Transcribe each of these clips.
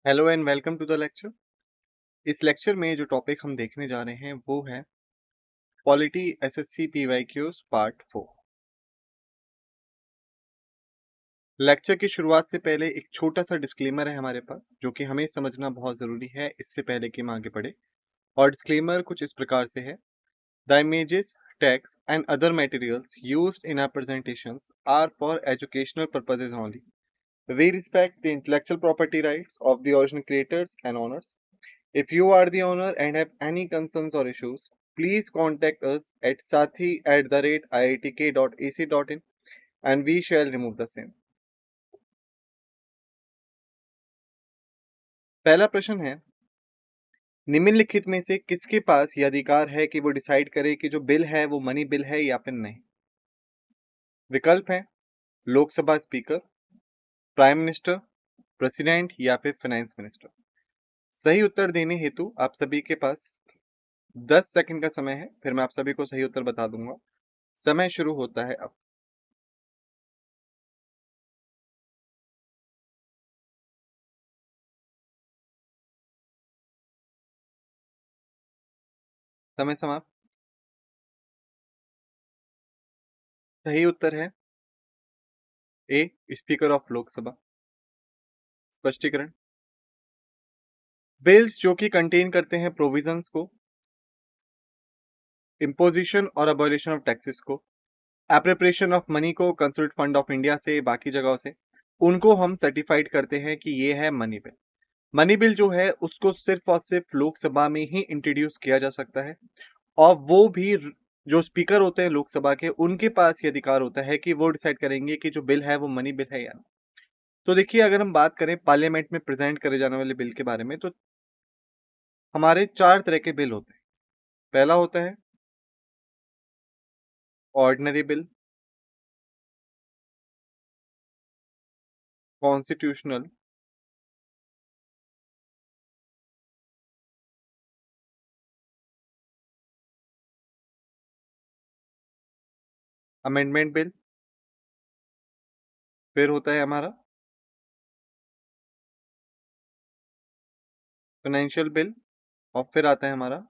Hello and welcome to the lecture. इस lecture में जो टॉपिक हम देखने जा रहे हैं वो है polity SSC PYQs part 4। Lecture की शुरुआत से पहले एक छोटा सा डिस्क्लेमर है हमारे पास जो कि हमें समझना बहुत ज़रूरी है इससे पहले कि हम आगे बढ़े। और डिस्क्लेमर कुछ इस प्रकार से है: the images, text and other materials used in our presentations are for educational purposes only. We respect the intellectual property rights of the original creators and owners. If you are the owner and have any concerns or issues, please contact us at sathi@iitk.ac.in and we shall remove the same. पहला प्रश्न है, निम्नलिखित में से किसके पास यह अधिकार है कि वो डिसाइड करे कि जो बिल है वो मनी बिल है या फिर नहीं? विकल्प है Lok Sabha speaker, prime minister, president या फिर फाइनेंस मिनिस्टर। सही उत्तर देने हेतु आप सभी के पास 10 सेकंड का समय है, फिर मैं आप सभी को सही उत्तर बता दूंगा। समय शुरू होता है अब। समय समाप्त। सही उत्तर है ए, स्पीकर ऑफ लोकसभा। स्पष्टीकरण: बिल्स जो कि कंटेन करते हैं प्रोविजंस को, इम्पोजिशन और अबॉलिशन ऑफ टैक्सेस को, एप्रोप्रिएशन ऑफ मनी को कंसोलिडेटेड फंड ऑफ इंडिया से बाकी जगहों से, उनको हम सर्टिफाइड करते हैं कि ये है मनी बिल। मनी बिल जो है उसको सिर्फ और सिर्फ लोकसभा में ही इंट्रोड्यूस किया जा सकता है और वो भी जो स्पीकर होते हैं लोकसभा के उनके पास ये अधिकार होता है कि वो डिसाइड करेंगे कि जो बिल है वो मनी बिल है या नहीं। तो देखिए, अगर हम बात करें पार्लियामेंट में प्रेजेंट करे जाने वाले बिल के बारे में, तो हमारे चार तरह के बिल होते हैं। पहला होता है ordinary bill, constitutional, amendment bill, फिर होता है हमारा फाइनेंशियल बिल और फिर आता है हमारा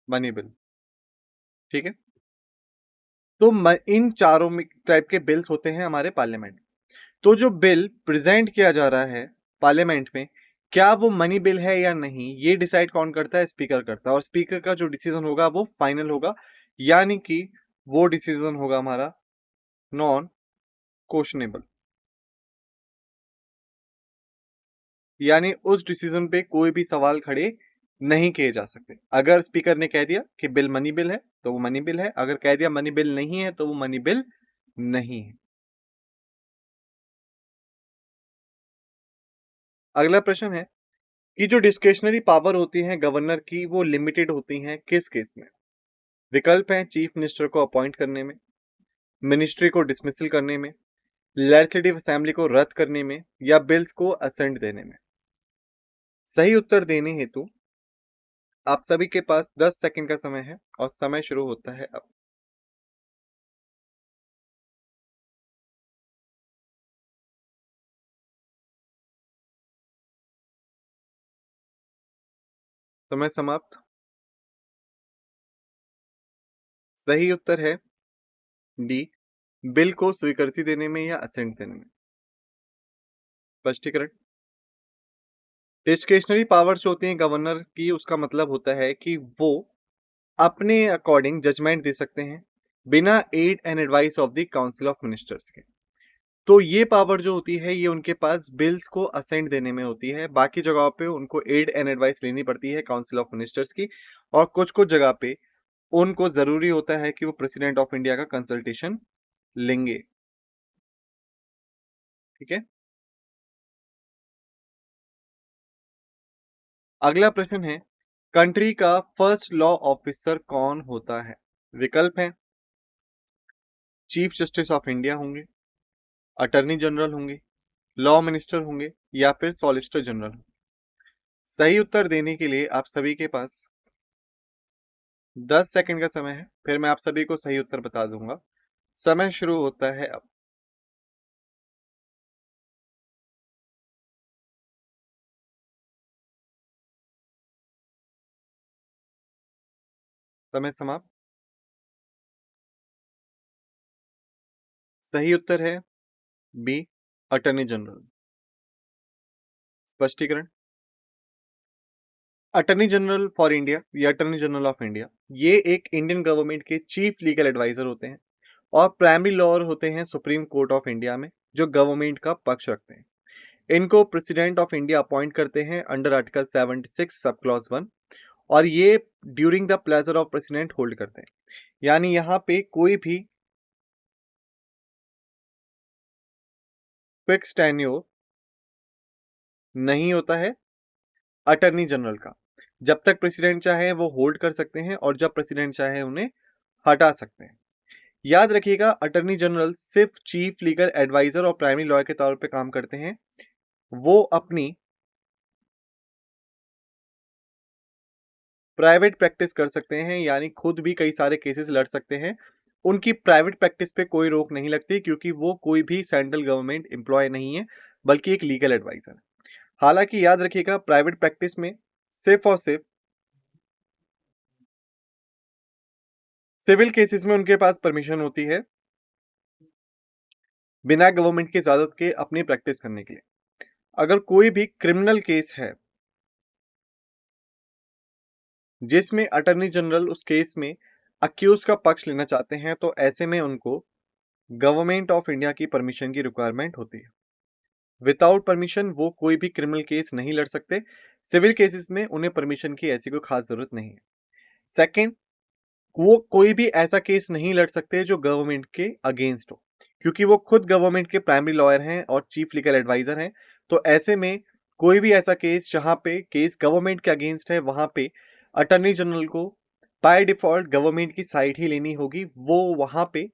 मनी बिल। ठीक है, तो इन चारों टाइप के बिल्स होते हैं हमारे पार्लियामेंट। तो जो बिल प्रेजेंट किया जा रहा है पार्लियामेंट में, क्या वो मनी बिल है या नहीं, ये डिसाइड कौन करता है? स्पीकर करता है। और स्पीकर का जो डिसीजन होगा वो फाइनल होगा, यानी कि वो डिसीजन होगा हमारा नॉन क्वेश्चनेबल, यानी उस डिसीजन पे कोई भी सवाल खड़े नहीं किए जा सकते। अगर स्पीकर ने कह दिया कि बिल मनी बिल है तो वो मनी बिल है, अगर कह दिया मनी बिल नहीं है तो वो मनी बिल नहीं है। अगला प्रश्न है कि जो डिस्क्रिशनरी पावर होती है गवर्नर की वो लिमिटेड होती हैं किस केस में? विकल्प है चीफ मिनिस्टर को अपॉइंट करने में, मिनिस्ट्री को डिसमिसल करने में, लेजिस्लेटिव असेंबली को रद्द करने में या बिल्स को असेंट देने में। सही उत्तर देने हेतु आप सभी के पास 10 सेकंड का समय है और समय शुरू होता है अब। समय समाप्त। सही उत्तर है डी, बिल को स्वीकृति देने में या असेंट देने में। स्पष्टीकरण: डिस्क्रिशनरी पावर्स जो होती हैं गवर्नर की, उसका मतलब होता है कि वो अपने अकॉर्डिंग जजमेंट दे सकते हैं बिना aid and advice of the council of ministers के। तो ये पावर जो होती है ये उनके पास बिल्स को असेंट देने में होती है, बाकी जगहों पे उनको एड एंड एडवाइस लेनी पड़ती है काउंसिल ऑफ मिनिस्टर्स की। और कुछ कुछ जगह पे उनको जरूरी होता है कि वो प्रेसिडेंट ऑफ इंडिया का कंसल्टेशन लेंगे। ठीक है, अगला प्रश्न है, कंट्री का फर्स्ट लॉ ऑफिसर कौन होता है? विकल्प है चीफ जस्टिस ऑफ इंडिया होंगे, अटर्नी जनरल होंगे, लॉ मिनिस्टर होंगे या फिर सॉलिसिटर जनरल होंगे। सही उत्तर देने के लिए आप सभी के पास 10 सेकंड का समय है, फिर मैं आप सभी को सही उत्तर बता दूंगा। समय शुरू होता है अब। समय समाप्त। सही उत्तर है बी, अटॉर्नी जनरल। स्पष्टीकरण। अटॉर्नी जनरल फॉर इंडिया या अटॉर्नी जनरल ऑफ इंडिया, ये एक इंडियन गवर्नमेंट के चीफ लीगल एडवाइजर होते हैं और प्राइमरी लॉयर होते हैं सुप्रीम कोर्ट ऑफ इंडिया में, जो गवर्नमेंट का पक्ष रखते हैं। इनको प्रेसिडेंट ऑफ इंडिया अपॉइंट करते हैं अंडर आर्टिकल 76 सब क्लॉज 1, और ये during the pleasure of president hold करते हैं। यानी यहाँ पे कोई भी फिक्स टेन्योर नहीं होता है अटॉर्नी जनरल का। जब तक प्रेसिडेंट चाहे वो होल्ड कर सकते हैं और जब प्रेसिडेंट चाहे उन्हें हटा सकते हैं। याद रखिएगा, अटॉर्नी जनरल सिर्फ चीफ लीगल एडवाइजर और प्राइमरी लॉयर के तौर पे काम करते हैं। वो अपनी प्राइवेट प्रैक्टिस कर सकते हैं, यानी खुद भी कई सारे केसेस लड़ सकते हैं। उनकी प्राइवेट प्रैक्टिस पे कोई रोक नहीं लगती, क्योंकि वो कोई भी सेंट्रल गवर्नमेंट एम्प्लॉय नहीं है, बल्कि एक लीगल एडवाइजर है। हालांकि याद रखिएगा, प्राइवेट प्रैक्टिस में सिर्फ और सिर्फ सिविल केसेस में उनके पास परमिशन होती है बिना गवर्नमेंट की इजाजत के अपनी प्रैक्टिस करने के लिए। अगर कोई भी क्रिमिनल केस है जिसमें अटॉर्नी जनरल उस केस में अक्यूज का पक्ष लेना चाहते हैं, तो ऐसे में उनको गवर्नमेंट ऑफ इंडिया की परमिशन की रिक्वायरमेंट होती है। विदाउट परमिशन वो कोई भी क्रिमिनल केस नहीं लड़ सकते। सिविल केसेस में उन्हें परमिशन की ऐसी कोई खास जरूरत नहीं है। सेकंड, वो कोई भी ऐसा केस नहीं लड़ सकते जो गवर्नमेंट के अगेंस्ट हो, क्योंकि वो खुद गवर्नमेंट के प्राइमरी लॉयर हैं और चीफ लीगल एडवाइजर हैं। तो ऐसे में कोई भी ऐसा केस जहां पे केस गवर्नमेंट के अगेंस्ट है, वहां पे अटॉर्नी जनरल को बाय डिफॉल्ट गवर्नमेंट की साइड ही लेनी होगी। वो वहां पे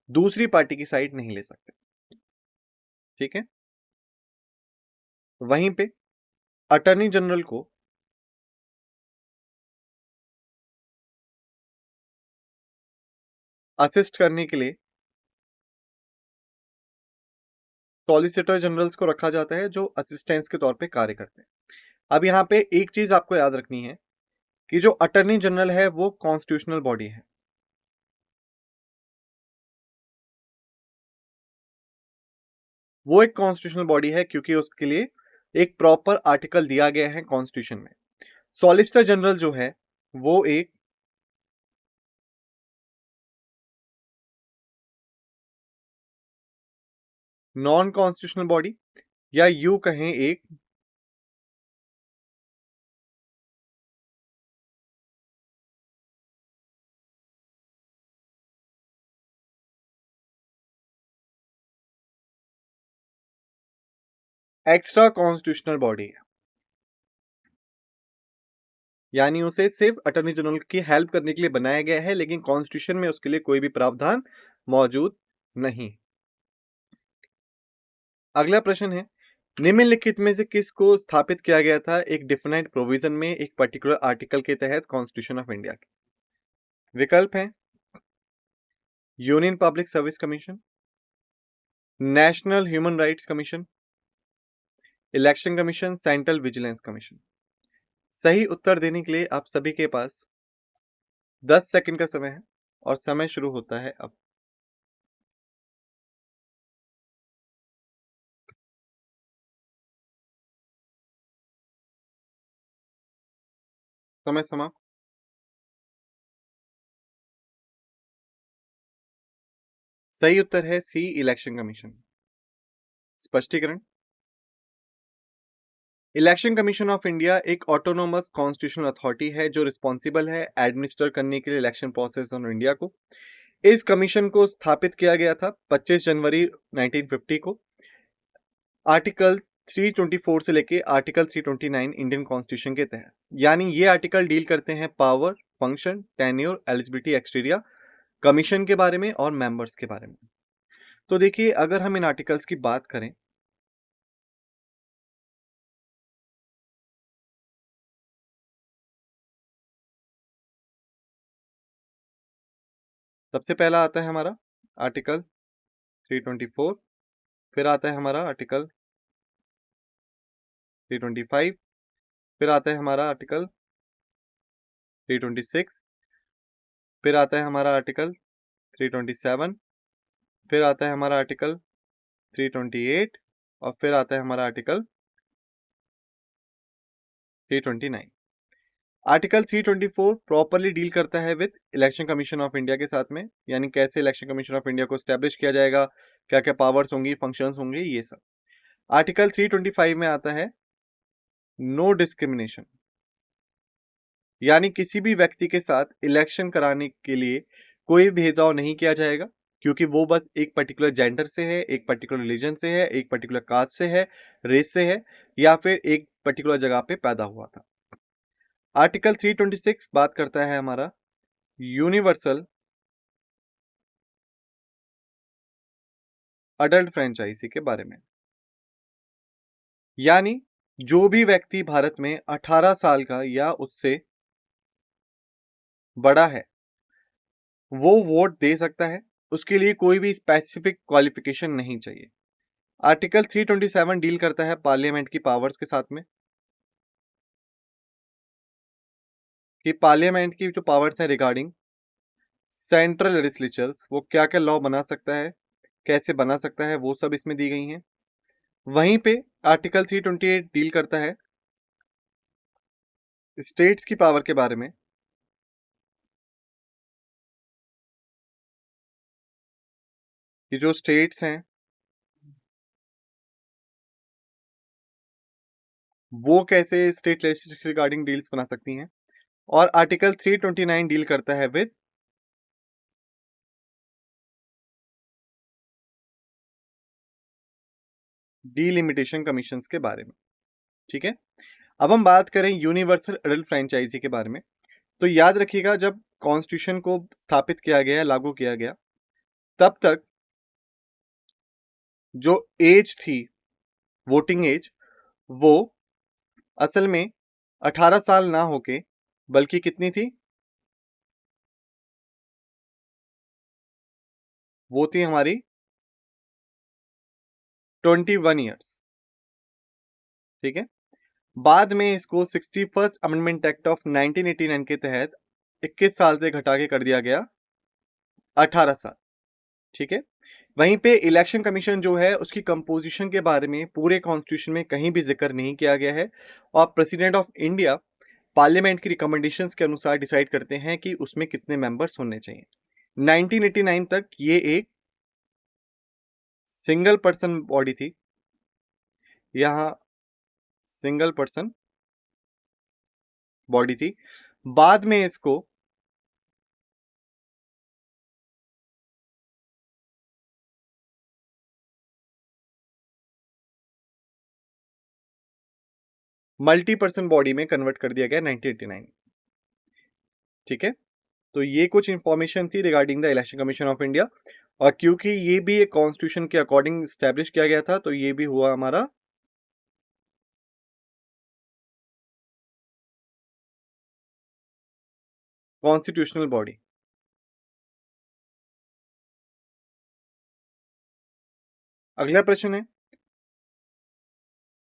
दूसरी पार्टी की साइड नहीं ले सकते। ठीक है। वहीं पे अटॉर्नी जनरल को असिस्ट करने के लिए सॉलिसिटर जनरल्स को रखा जाता है, जो असिस्टेंट्स के तौर पे कार्य करते हैं। अब यहाँ पे एक चीज आपको याद रखनी है कि जो अटॉर्नी जनरल है वो कॉन्स्टिट्यूशनल बॉडी है। वो एक कॉन्स्टिट्यूशनल बॉडी है क्योंकि उसके लिए एक प्रॉपर आर्टिकल दिया गया है कॉन्स्टिट्यूशन में। सॉलिसिटर जनरल जो है वो एक नॉन कॉन्स्टिट्यूशनल बॉडी, या यू कहें एक एक्स्ट्रा कॉन्स्टिट्यूशनल बॉडी है। यानी उसे सिर्फ अटॉर्नी जनरल की हेल्प करने के लिए बनाया गया है, लेकिन कॉन्स्टिट्यूशन में उसके लिए कोई भी प्रावधान मौजूद नहीं। अगला प्रश्न है, निम्नलिखित में से किसको स्थापित किया गया था एक डिफिनेट प्रोविजन में एक पर्टिकुलर आर्टिकल के तहत कॉन्स्टिट्यूशन ऑफ इंडिया के? विकल्प है union public service commission, national human rights commission, election commission, central vigilance commission. सही उत्तर देने के लिए आप सभी के पास 10 सेकंड का समय है और समय शुरू होता है अब। समय समाप्त। सही उत्तर है सी, इलेक्शन कमीशन। स्पष्टीकरण। इलेक्शन कमीशन ऑफ इंडिया एक ऑटोनोमस कॉन्स्टिट्यूशनल अथॉरिटी है जो रिस्पॉन्सिबल है एडमिनिस्टर करने के लिए इलेक्शन प्रोसेस ऑन इंडिया को। इस कमीशन को स्थापित किया गया था 25 जनवरी 1950 को, आर्टिकल 324 से लेके आर्टिकल 329 इंडियन कॉन्स्टिट्यूशन के तहत। यानी ये आर्टिकल डील करते हैं पावर, फंक्शन, टेन्योर, एलिजिबिलिटी, एक्सटीरिया, कमीशन के बारे में और मेंबर्स के बारे में। तो देखिए, अगर हम इन आर्टिकल्स की बात करें, सबसे पहला आता है हमारा आर्टिकल 324, फिर आता है हमारा आर्टिकल 325, फिर आता है हमारा आर्टिकल 326, फिर आता है हमारा आर्टिकल 327, फिर आता है हमारा आर्टिकल 328 और फिर आता है हमारा आर्टिकल 329। आर्टिकल 324 प्रॉपरली डील करता है with election commission of India के साथ में, यानी कैसे इलेक्शन कमीशन ऑफ इंडिया को स्टैब्लिश किया जाएगा, क्या क्या पावर्स होंगी, फंक्शंस होंगे, ये सब। आर्टिकल 325 में आता है नो डिस्क्रिमिनेशन, यानी किसी भी व्यक्ति के साथ इलेक्शन कराने के लिए कोई भेदभाव नहीं किया जाएगा, क्योंकि वो बस एक पर्टिकुलर जेंडर से है, एक पर्टिकुलर रिलीजन से है, एक पर्टिकुलर कास्ट से है, रेस से है, या फिर एक पर्टिकुलर जगह पे पैदा हुआ था। आर्टिकल 326 बात करता है हमारा यूनिवर्सल अडल्ट फ्रेंचाइजी के बारे में, यानी जो भी व्यक्ति भारत में 18 साल का या उससे बड़ा है वो वोट दे सकता है, उसके लिए कोई भी स्पेसिफिक क्वालिफिकेशन नहीं चाहिए। आर्टिकल 327 डील करता है पार्लियामेंट की पावर्स के साथ में, कि पार्लियामेंट की जो पावर्स है रिगार्डिंग सेंट्रल लेजिस्लेचर्स, वो क्या क्या लॉ बना सकता है, कैसे बना सकता है, वो सब इसमें दी गई हैं। वहीं पे आर्टिकल 328 डील करता है स्टेट्स की पावर के बारे में, कि जो स्टेट्स हैं वो कैसे स्टेट लेजिस्लेचर रिगार्डिंग डील्स बना सकती हैं। और आर्टिकल 329 डील करता है विद डीलिमिटेशन कमीशंस के बारे में। ठीक है, अब हम बात करें यूनिवर्सल एडल्ट फ्रेंचाइजी के बारे में। तो याद रखिएगा, जब कॉन्स्टिट्यूशन को स्थापित किया गया, लागू किया गया, तब तक जो एज थी, वोटिंग एज, वो असल में 18 साल ना होके बल्कि कितनी थी, वो थी हमारी 21 ईयर्स। ठीक है, बाद में इसको 61st अमेंडमेंट एक्ट ऑफ 1989 के तहत 21 साल से घटा के कर दिया गया 18 साल। ठीक है, वहीं पे इलेक्शन कमीशन जो है उसकी कंपोजिशन के बारे में पूरे कॉन्स्टिट्यूशन में कहीं भी जिक्र नहीं किया गया है, और प्रेसिडेंट ऑफ इंडिया पार्लियामेंट की रिकमेंडेशंस के अनुसार डिसाइड करते हैं कि उसमें कितने मेंबर्स होने चाहिए। 1989 तक ये एक सिंगल पर्सन बॉडी थी, यहाँ सिंगल पर्सन बॉडी थी। बाद में इसको मल्टी पर्सन बॉडी में कन्वर्ट कर दिया गया 1989। ठीक है, तो ये कुछ इंफॉर्मेशन थी regarding the election commission of India, और क्योंकि ये भी एक कॉन्स्टिट्यूशन के अकॉर्डिंग स्टैब्लिश किया गया था, तो ये भी हुआ हमारा कॉन्स्टिट्यूशनल बॉडी। अगला प्रश्न है,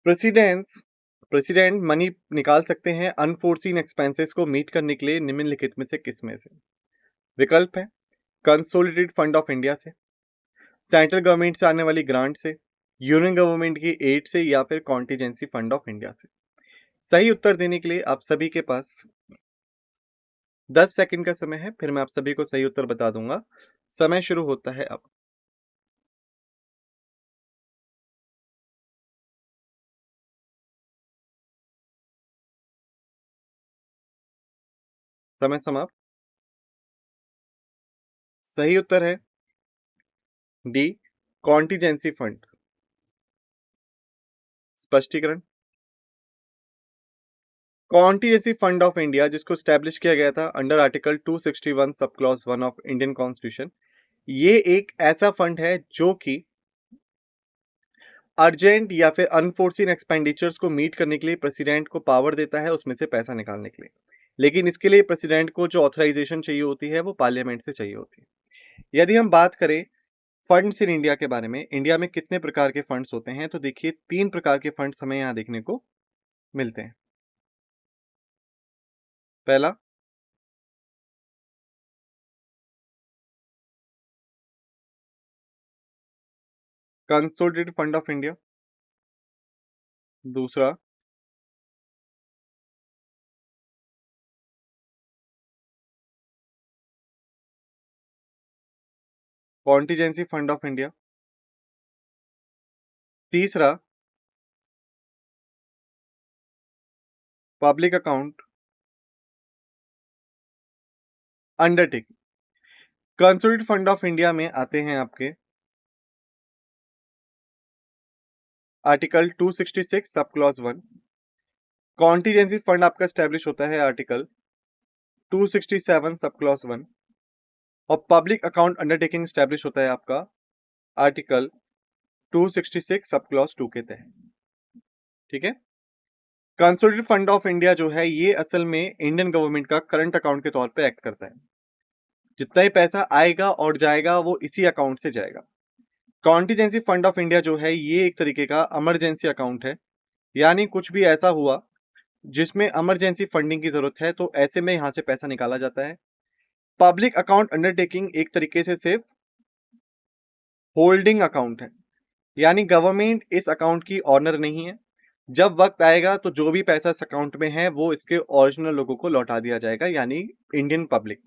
प्रेसिडेंट्स प्रेसिडेंट मनी निकाल सकते हैं अनफोर्सीन एक्सपेंसेस को मीट करने के लिए निम्नलिखित में से किस में से। विकल्प है कंसोलिडेटेड फंड ऑफ इंडिया से, सेंट्रल गवर्नमेंट से आने वाली ग्रांट से, यूनियन गवर्नमेंट की एड से, या फिर कॉन्टीजेंसी फंड ऑफ इंडिया से। सही उत्तर देने के लिए आप सभी के पास 10 सेकंड का समय है, फिर मैं आप सभी को सही उत्तर बता दूंगा। समय शुरू होता है अब। समय समाप्त। सही उत्तर है डी, कॉन्टीजेंसी फंड। स्पष्टीकरण, कॉन्टीजेंसी फंड ऑफ इंडिया, जिसको स्टैब्लिश किया गया था under article 261 sub clause 1 of Indian constitution, ये एक ऐसा फंड है जो कि अर्जेंट या फिर अनफोर्सीन एक्सपेंडिचर्स को मीट करने के लिए प्रेसिडेंट को पावर देता है उसमें से पैसा निकालने के लिए। लेकिन इसके लिए प्रेसिडेंट को जो ऑथराइजेशन चाहिए होती है वो पार्लियामेंट से चाहिए होती है। यदि हम बात करें फंड्स इन इंडिया के बारे में, इंडिया में कितने प्रकार के फंड्स होते हैं, तो देखिए 3 प्रकार के फंड्स हमें यहाँ देखने को मिलते हैं। पहला कंसोलिडेटेड फंड ऑफ इंडिया। दूसरा, कॉन्टीजेंसी फंड ऑफ इंडिया। तीसरा, public account undertaking. Consolidated fund of India में आते हैं आपके article 266 sub clause 1। Contingency fund आपका स्टैब्लिश होता है आर्टिकल 267 सब क्लॉज 1। और पब्लिक अकाउंट अंडरटेकिंग स्टैब्लिश होता है आपका आर्टिकल 266 सब क्लॉज 2 के तहत। ठीक है। कंसोलिडेटेड फंड ऑफ इंडिया जो है ये असल में इंडियन गवर्नमेंट का करंट अकाउंट के तौर पे एक्ट करता है। जितना ही पैसा आएगा और जाएगा वो इसी अकाउंट से जाएगा। कॉन्टीजेंसी फंड ऑफ इंडिया जो है ये एक तरीके का इमरजेंसी अकाउंट है, यानी कुछ भी ऐसा हुआ जिसमें इमरजेंसी फंडिंग की जरूरत है तो ऐसे में यहां से पैसा निकाला जाता है। पब्लिक अकाउंट अंडरटेकिंग एक तरीके से सिर्फ होल्डिंग अकाउंट है, यानी गवर्नमेंट इस अकाउंट की ऑनर नहीं है। जब वक्त आएगा तो जो भी पैसा इस अकाउंट में है वो इसके ओरिजिनल लोगों को लौटा दिया जाएगा, यानी इंडियन पब्लिक।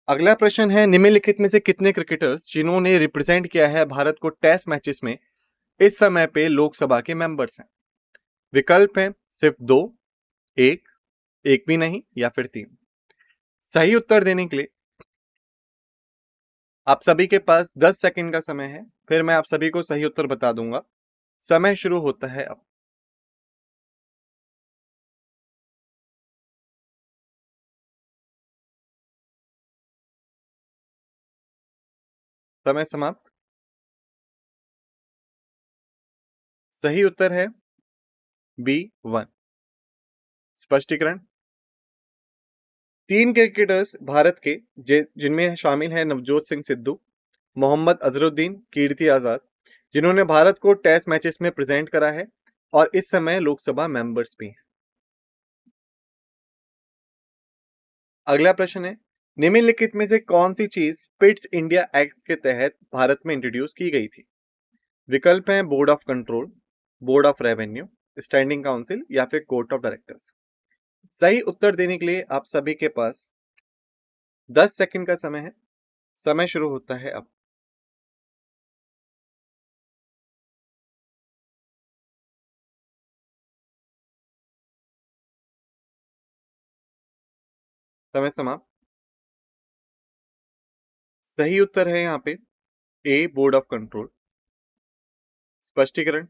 अगला प्रश्न है, निम्नलिखित में से कितने क्रिकेटर्स जिन्होंने रिप्रेजेंट किया है भारत को टेस्ट मैचेस में इस समय पे लोकसभा के मेंबर्स हैं? विकल्प है सिर्फ 2, एक भी नहीं, या फिर 3। सही उत्तर देने के लिए आप सभी के पास 10 सेकंड का समय है, फिर मैं आप सभी को सही उत्तर बता दूंगा। समय शुरू होता है अब। समय समाप्त। सही उत्तर है B1। स्पष्टीकरण, 3 क्रिकेटर्स भारत के जिनमें शामिल हैं नवजोत सिंह सिद्धू, मोहम्मद अजहरुद्दीन, कीर्ति आजाद, जिन्होंने भारत को टेस्ट मैचेस में प्रेजेंट करा है और इस समय लोकसभा मेंबर्स भी हैं। अगला प्रश्न है, निम्नलिखित में से कौन सी चीज पिट्स इंडिया एक्ट के तहत भारत में इंट्रोड्यूस की गई थी? विकल्प हैं board of control, board of revenue, standing council, या फिर कोर्ट ऑफ डायरेक्टर्स। सही उत्तर देने के लिए आप सभी के पास 10 सेकंड का समय है। समय शुरू होता है अब। समय समाप्त। सही उत्तर है यहाँ पे ए, बोर्ड ऑफ कंट्रोल। स्पष्टीकरण,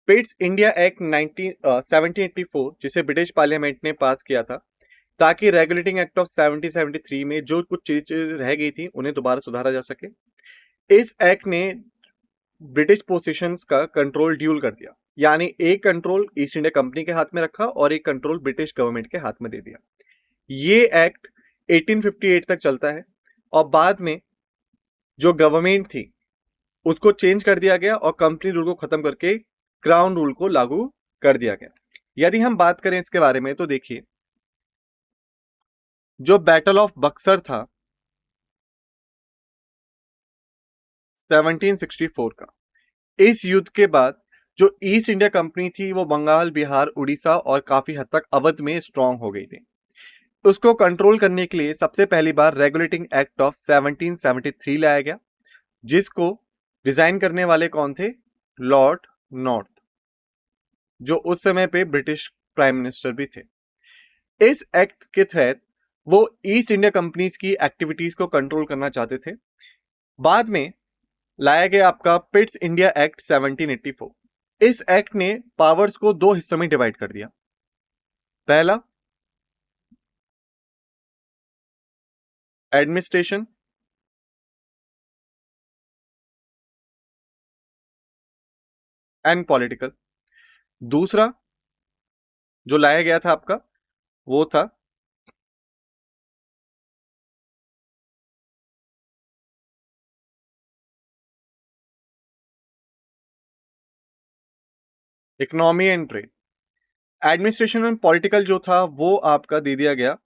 पिट्स इंडिया एक्ट 1784 जिसे ब्रिटिश पार्लियामेंट ने पास किया था ताकि रेगुलेटिंग एक्ट ऑफ 1773 में जो कुछ चीजें रह गई थी उन्हें दोबारा सुधारा जा सके। इस एक्ट ने ब्रिटिश पोसेशंस का कंट्रोल ड्यूल कर दिया, यानी एक कंट्रोल ईस्ट इंडिया कंपनी के हाथ में रखा और एक कंट्रोल ब्रिटिश गवर्नमेंट के हाथ में दे दिया। ये एक्ट 1858 तक चलता है और बाद में जो गवर्नमेंट थी उसको चेंज कर दिया गया और कंपनी रूल को खत्म करके क्राउन रूल को लागू कर दिया गया। यदि हम बात करें इसके बारे में तो देखिए, जो बैटल ऑफ बक्सर था 1764 का, इस युद्ध के बाद जो ईस्ट इंडिया कंपनी थी वो बंगाल, बिहार, उड़ीसा और काफी हद तक अवध में स्ट्रांग हो गई थी। उसको कंट्रोल करने के लिए सबसे पहली बार रेगुलेटिंग एक्ट ऑफ 1773 लाया गया, जिसको डिजाइन करने वाले कौन थे? लॉर्ड नॉर्थ, जो उस समय पे ब्रिटिश प्राइम मिनिस्टर भी थे। इस एक्ट के तहत वो ईस्ट इंडिया कंपनीज की एक्टिविटीज को कंट्रोल करना चाहते थे। बाद में लाया गया आपका पिट्स इंडिया एक्ट 1784। इस एक्ट ने पावर्स को 2 हिस्सों में डिवाइड कर दिया। पहला, एडमिनिस्ट्रेशन, एंड पॉलिटिकल। दूसरा जो लाया गया था आपका वो था economy and trade. Administration and political जो था वो आपका दे दिया गया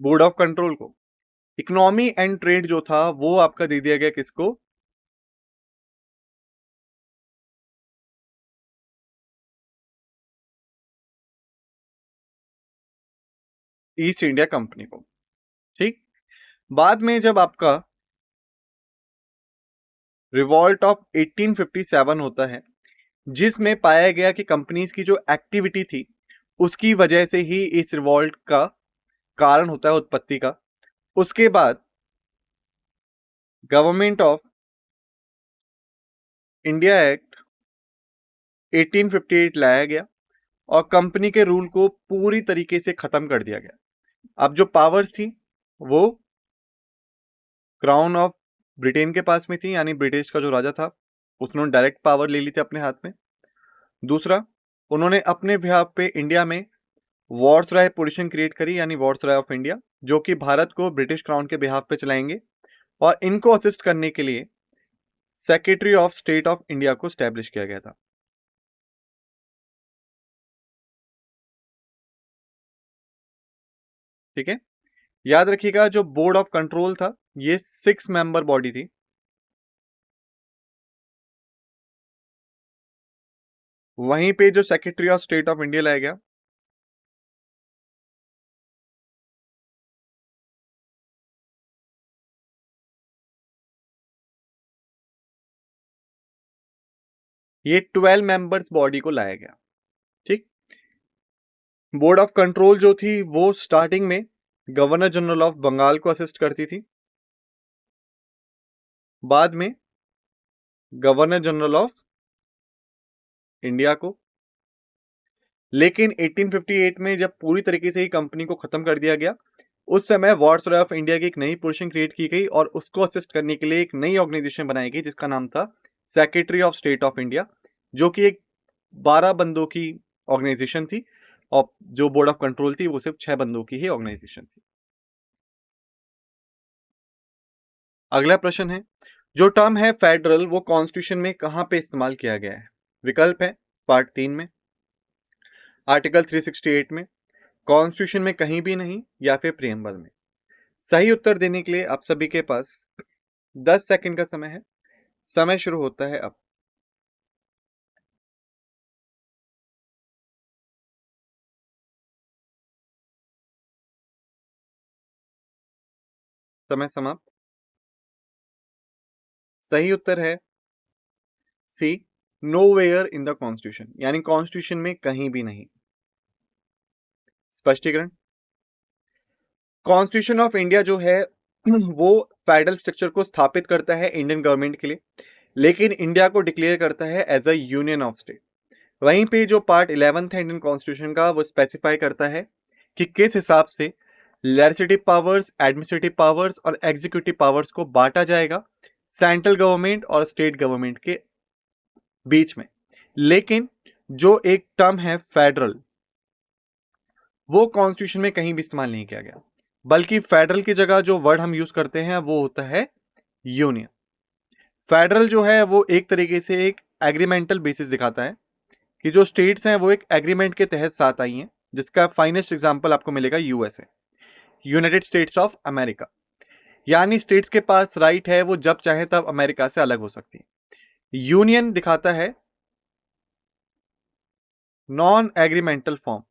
बोर्ड ऑफ कंट्रोल को। इकोनॉमी एंड ट्रेड जो था वो आपका दे दिया गया किसको? ईस्ट इंडिया कंपनी को। ठीक। बाद में जब आपका रिवॉल्ट ऑफ 1857 होता है, जिसमें पाया गया कि कंपनीज की जो एक्टिविटी थी उसकी वजह से ही इस रिवॉल्ट का कारण होता है उत्पत्ति का। उसके बाद गवर्नमेंट ऑफ इंडिया एक्ट 1858 लाया गया और कंपनी के रूल को पूरी तरीके से खत्म कर दिया गया। अब जो पावर्स थी वो क्राउन ऑफ ब्रिटेन के पास में थी, यानी ब्रिटिश का जो राजा था उसने डायरेक्ट पावर ले ली थी अपने हाथ में। दूसरा, उन्होंने अपने बिहाफ पे इंडिया में वॉर्सराय पोजीशन क्रिएट करी, यानी वॉर्सराय ऑफ इंडिया, जो कि भारत को ब्रिटिश क्राउन के बिहाफ पे चलाएंगे। और इनको असिस्ट करने के लिए secretary of state of India को स्टैब्लिश किया गया था। ठीक है, याद रखिएगा जो बोर्ड ऑफ कंट्रोल था ये 6 मेंबर बॉडी थी। वहीं पे जो secretary of state of India लाया गया, ये 12 मेंबर्स बॉडी को लाया गया। ठीक। बोर्ड ऑफ कंट्रोल जो थी वो स्टार्टिंग में गवर्नर जनरल ऑफ बंगाल को असिस्ट करती थी, बाद में गवर्नर जनरल ऑफ इंडिया को। लेकिन 1858 में जब पूरी तरीके से ही कंपनी को खत्म कर दिया गया, उस समय वायसरॉय ऑफ इंडिया की एक नई पोजीशन क्रिएट की गई और उसको असिस्ट करने के लिए एक नई ऑर्गेनाइजेशन बनाई गई जिसका नाम था secretary of state of India, जो कि एक 12 बंदों की ऑर्गेनाइजेशन थी और जो बोर्ड ऑफ कंट्रोल थी वो सिर्फ 6 बंदों की ही ऑर्गेनाइजेशन थी। अगला प्रश्न है, जो टर्म है फेडरल वो कॉन्स्टिट्यूशन में कहां पे इस्तेमाल किया गया है? विकल्प है पार्ट 3 में, आर्टिकल 368 में, कॉन्स्टिट्यूशन में कहीं भी नहीं, या फिर प्रियम्बल में। सही उत्तर देने के लिए आप सभी के पास 10 सेकंड का समय है। समय शुरू होता है अब। समय समाप्त। सही उत्तर है सी, नोवेयर इन द कॉन्स्टिट्यूशन, यानी कॉन्स्टिट्यूशन में कहीं भी नहीं। स्पष्टीकरण, कॉन्स्टिट्यूशन ऑफ इंडिया जो है वो फेडरल स्ट्रक्चर को स्थापित करता है इंडियन गवर्नमेंट के लिए, लेकिन इंडिया को डिक्लेयर करता है as a union of state. वहीं पे जो पार्ट 11 है इंडियन कॉन्स्टिट्यूशन का वो स्पेसिफाई करता है कि किस हिसाब से लेजिस्लेटिव पावर्स, एडमिनिस्ट्रेटिव पावर्स और एग्जीक्यूटिव पावर्स को बांटा जाएगा सेंट्रल गवर्नमेंट और स्टेट गवर्नमेंट के बीच में। लेकिन जो एक टर्म है फेडरल, वो कॉन्स्टिट्यूशन में कहीं भी इस्तेमाल नहीं किया गया, बल्कि फेडरल की जगह जो वर्ड हम यूज करते हैं वो होता है यूनियन। फेडरल जो है वो एक तरीके से एक एग्रीमेंटल बेसिस दिखाता है कि जो स्टेट्स हैं वो एक एग्रीमेंट के तहत साथ आई हैं, जिसका फाइनेस्ट एग्जांपल आपको मिलेगा USA, United states of America. यानी स्टेट्स के पास राइट है वो जब चाहे तब अमेरिका से अलग हो सकती है। यूनियन दिखाता है नॉन एग्रीमेंटल फॉर्म,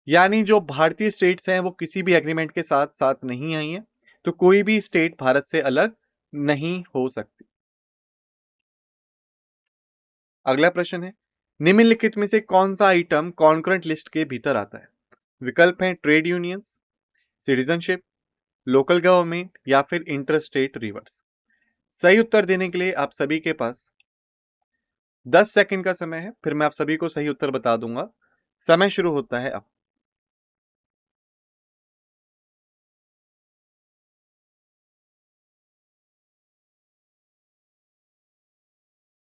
यानी जो भारतीय स्टेट्स हैं वो किसी भी एग्रीमेंट के साथ साथ नहीं आई हैं, तो कोई भी स्टेट भारत से अलग नहीं हो सकती। अगला प्रश्न है, निम्नलिखित में से कौन सा आइटम कॉन्करेंट लिस्ट के भीतर आता है? विकल्प हैं trade unions, citizenship, local government या फिर इंटर स्टेट रिवर्स। सही उत्तर देने के लिए आप सभी के पास 10 सेकंड का समय है, फिर मैं आप सभी को सही उत्तर बता दूंगा। समय शुरू होता है अब।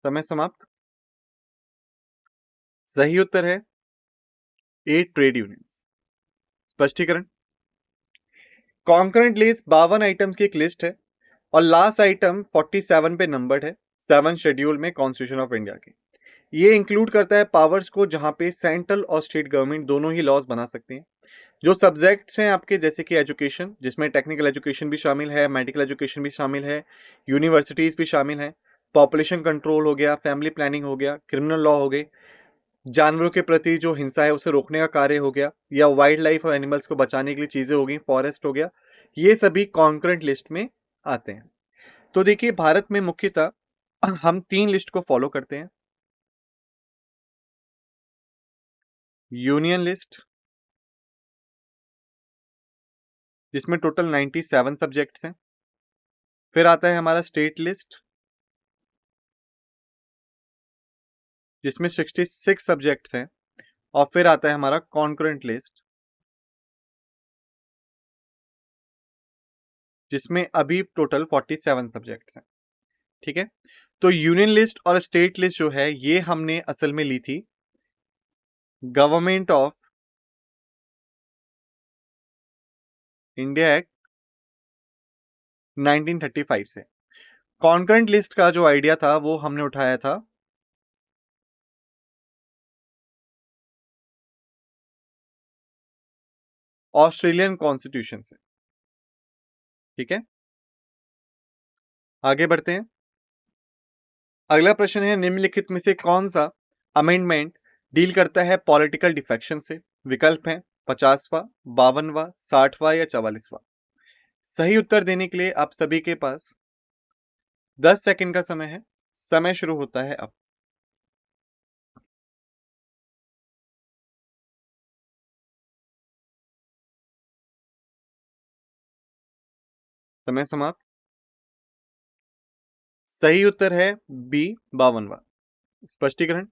समय समाप्त। सही उत्तर है ए, ट्रेड यूनियंस। स्पष्टीकरण, कॉन्करेंट लिस्ट 52 आइटम्स की एक लिस्ट है और लास्ट आइटम 47 पे नंबर्ड है 7 शेड्यूल में कॉन्स्टिट्यूशन ऑफ इंडिया के। ये इंक्लूड करता है पावर्स को, जहां पे सेंट्रल और स्टेट गवर्नमेंट दोनों ही लॉज बना सकते हैं। जो सब्जेक्ट्स हैं आपके, जैसे कि एजुकेशन, जिसमें टेक्निकल एजुकेशन भी शामिल है, मेडिकल एजुकेशन भी शामिल है, यूनिवर्सिटीज भी शामिल है, पॉपुलेशन कंट्रोल हो गया, फैमिली प्लानिंग हो गया, क्रिमिनल लॉ हो गई, जानवरों के प्रति जो हिंसा है उसे रोकने का कार्य हो गया, या वाइल्ड लाइफ और एनिमल्स को बचाने के लिए चीजें हो गई, फॉरेस्ट हो गया, ये सभी कॉन्करेंट लिस्ट में आते हैं। तो देखिए, भारत में मुख्यतः हम 3 लिस्ट को फॉलो करते हैं। यूनियन लिस्ट, जिसमें टोटल 97 सब्जेक्ट्स हैं। फिर आता है हमारा स्टेट लिस्ट, जिसमें 66 सब्जेक्ट्स हैं। और फिर आता है हमारा कॉन्करेंट लिस्ट, जिसमें अभी टोटल 47 सब्जेक्ट्स हैं। ठीक है। तो यूनियन लिस्ट और स्टेट लिस्ट जो है, ये हमने असल में ली थी गवर्नमेंट ऑफ इंडिया एक्ट 1935 से। कॉन्करेंट लिस्ट का जो आइडिया था वो हमने उठाया था ऑस्ट्रेलियन कॉन्स्टिट्यूशन से। ठीक है, आगे बढ़ते हैं। अगला प्रश्न है, निम्नलिखित में से कौन सा अमेंडमेंट डील करता है पॉलिटिकल डिफेक्शन से? विकल्प है 50वां, 52वां, 60वां या 44वां। सही उत्तर देने के लिए आप सभी के पास 10 सेकंड का समय है। समय शुरू होता है अब। समय समाप्त। सही उत्तर है बी, 52वां। स्पष्टीकरण,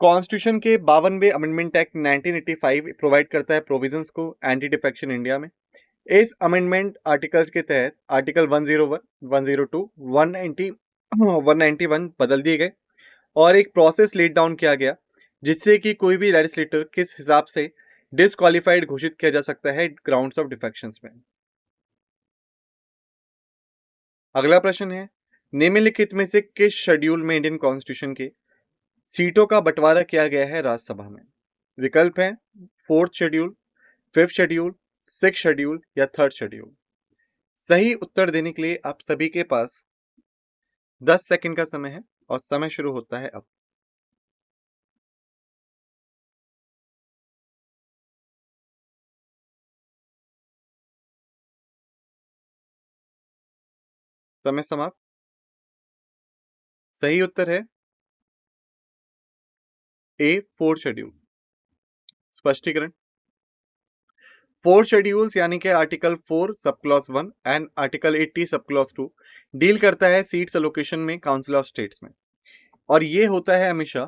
कॉन्स्टिट्यूशन के 52वें अमेंडमेंट एक्ट 1985 प्रोवाइड करता है प्रोविजंस को एंटी डिफेक्शन इंडिया में। इस अमेंडमेंट आर्टिकल्स के तहत आर्टिकल 101, 102, 190, 191 बदल दिए गए और एक प्रोसेस लेट डाउन किया गया, जिससे कि कोई भी लेजिस्लेटर किस हिसाब से डिसक्वालिफाइड घोषित किया जा सकता है ग्राउंड्स ऑफ डिफेक्शंस में। अगला प्रश्न है, निम्नलिखित में से किस शेड्यूल में इंडियन कॉन्स्टिट्यूशन के सीटों का बंटवारा किया गया है राज्यसभा में? विकल्प है 4th schedule, 5th schedule, 6th schedule या 3rd शेड्यूल। सही उत्तर देने के लिए आप सभी के पास 10 सेकंड का समय है और समय शुरू होता है अब। समय समाप्त। सही उत्तर है ए, 4th शेड्यूल। स्पष्टीकरण, 4 शेड्यूल्स यानी कि article 4 sub clause 1 and article 80 sub clause 2 deal करता है सीट्स एलोकेशन में काउंसिल ऑफ स्टेट्स में, और ये होता है हमेशा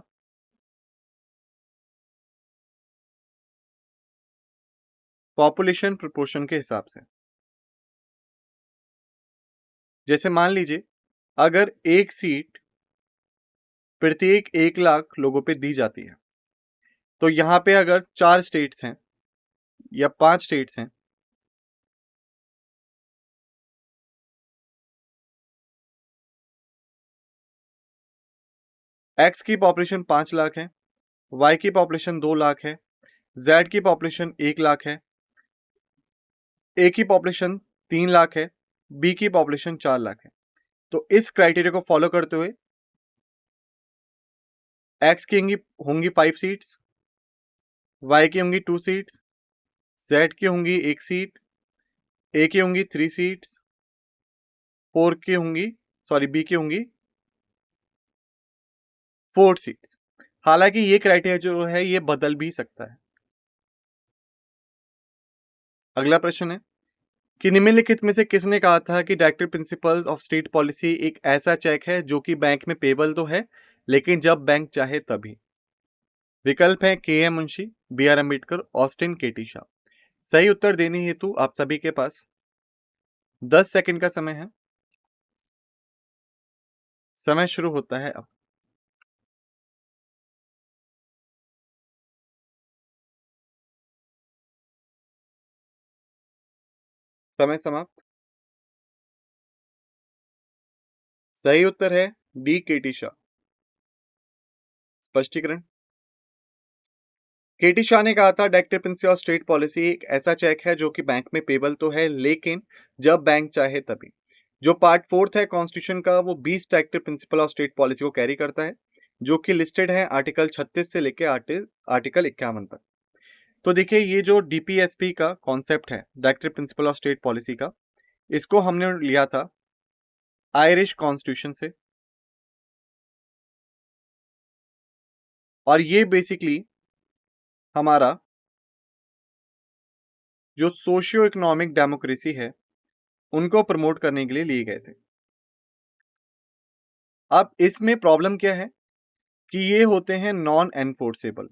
पॉपुलेशन प्रोपोर्शन के हिसाब से। जैसे मान लीजिए, अगर एक सीट प्रत्येक 1 लाख लोगों पे दी जाती है, तो यहां पे अगर 4 स्टेट्स हैं या 5 स्टेट्स हैं, एक्स की पॉपुलेशन 5 लाख है, वाई की पॉपुलेशन 2 लाख है, जेड की पॉपुलेशन 1 लाख है, ए की पॉपुलेशन 3 लाख है, बी की पॉपुलेशन 4 लाख है, तो इस क्राइटेरिया को फॉलो करते हुए एक्स की होंगी 5 सीट्स, वाई की होंगी 2 सीट्स, जेड की होंगी 1 सीट, ए की होंगी 3 सीट्स, फोर की होंगी, सॉरी बी की होंगी 4 सीट्स। हालांकि ये क्राइटेरिया जो है ये बदल भी सकता है। अगला प्रश्न है कि निम्नलिखित में से किसने कहा था कि directive principle of state policy एक ऐसा चेक है जो कि बैंक में पेबल तो है, लेकिन जब बैंक चाहे तभी? विकल्प है K M Munshi, B R Ambedkar, Austin, KT Shah. सही उत्तर देने हेतु आप सभी के पास 10 सेकंड का समय है। समय शुरू होता है अब। समय समाप्त। सही उत्तर है डी, केटी शाह। स्पष्टीकरण, केटी शाह ने कहा था डिस्क्रिपेंसी ऑफ स्टेट पॉलिसी एक ऐसा चेक है जो कि बैंक में पेबल तो है, लेकिन जब बैंक चाहे तभी। जो पार्ट फोर्थ है कॉन्स्टिट्यूशन का, वो 20 directive principle of state policy को कैरी करता है, जो कि लिस्टेड है आर्टिकल 36 से लेकर आर्टिकल 51 तक। तो देखिए, ये जो डीपीएसपी का कॉन्सेप्ट है, directive principle of state policy का, इसको हमने लिया था आयरिश कॉन्स्टिट्यूशन से। और ये बेसिकली हमारा जो सोशियो इकोनॉमिक डेमोक्रेसी है उनको प्रमोट करने के लिए लिए गए थे। अब इसमें प्रॉब्लम क्या है कि ये होते हैं नॉन एनफोर्सेबल,